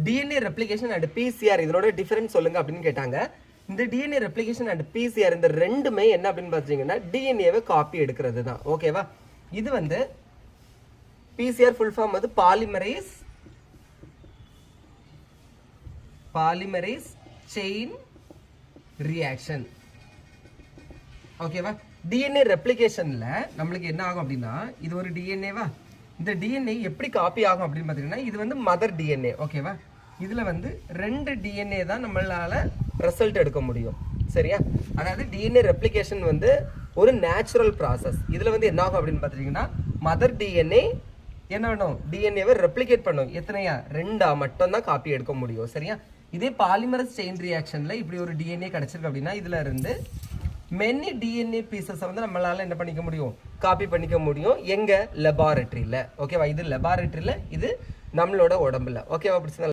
DNA replication and PCR இதோட difference சொல்லுங்க அப்படின்னு கேட்டாங்க. இந்த டிஎன்ஏ ரெப்ளிகேஷன் அண்ட் பிசிஆர் இந்த ரெண்டுமே என்ன அப்படின்னு பார்த்தீங்கன்னா டிஎன்ஏவை காப்பி எடுக்கிறது தான். ஓகேவா? இது வந்து பிசிஆர் ஃபுல் ஃபார்ம் வந்து பாலிமரேஸ் செயின் ரியாக்ஷன். ஓகேவா? டிஎன்ஏ ரெப்ளிகேஷன்ல நம்மளுக்கு என்ன ஆகும் அப்படின்னா இது ஒரு டிஎன்ஏவா, இந்த டிஎன்ஏ எப்படி காப்பி ஆகும் அப்படின்னு பார்த்தீங்கன்னா இது வந்து மதர் டிஎன்ஏ. ஓகேவா? இதுல வந்து 2 டிஎன்ஏ தான் நம்மளால ரிசல்ட் எடுக்க முடியும். சரியா? அதாவது டிஎன்ஏ ரெப்ளிகேஷன் வந்து ஒரு நேச்சுரல் ப்ராசஸ். இதுல வந்து என்ன ஆகும் அப்படின்னு பார்த்தீங்கன்னா மதர் டிஎன்ஏ என்ன பண்ணும், டிஎன்ஏவை ரெப்ளிகேட் பண்ணும். எத்தனையா? 2 மட்டும் தான் காப்பி எடுக்க முடியும். சரியா? இதே பாலிமரஸ் செயின் ரியாக்ஷன்ல இப்படி ஒரு டிஎன்ஏ கிடைச்சிருக்கு அப்படின்னா இதுல இருந்து மெனி டிஎன்ஏ பீசஸ் வந்து நம்மளால என்ன பண்ணிக்க முடியும், காப்பி பண்ணிக்க முடியும். எங்க? லெபார்டரியில. ஓகேவா? இது லெபார்டரியில, இது நம்மளோட உடம்புல. ஓகேவா?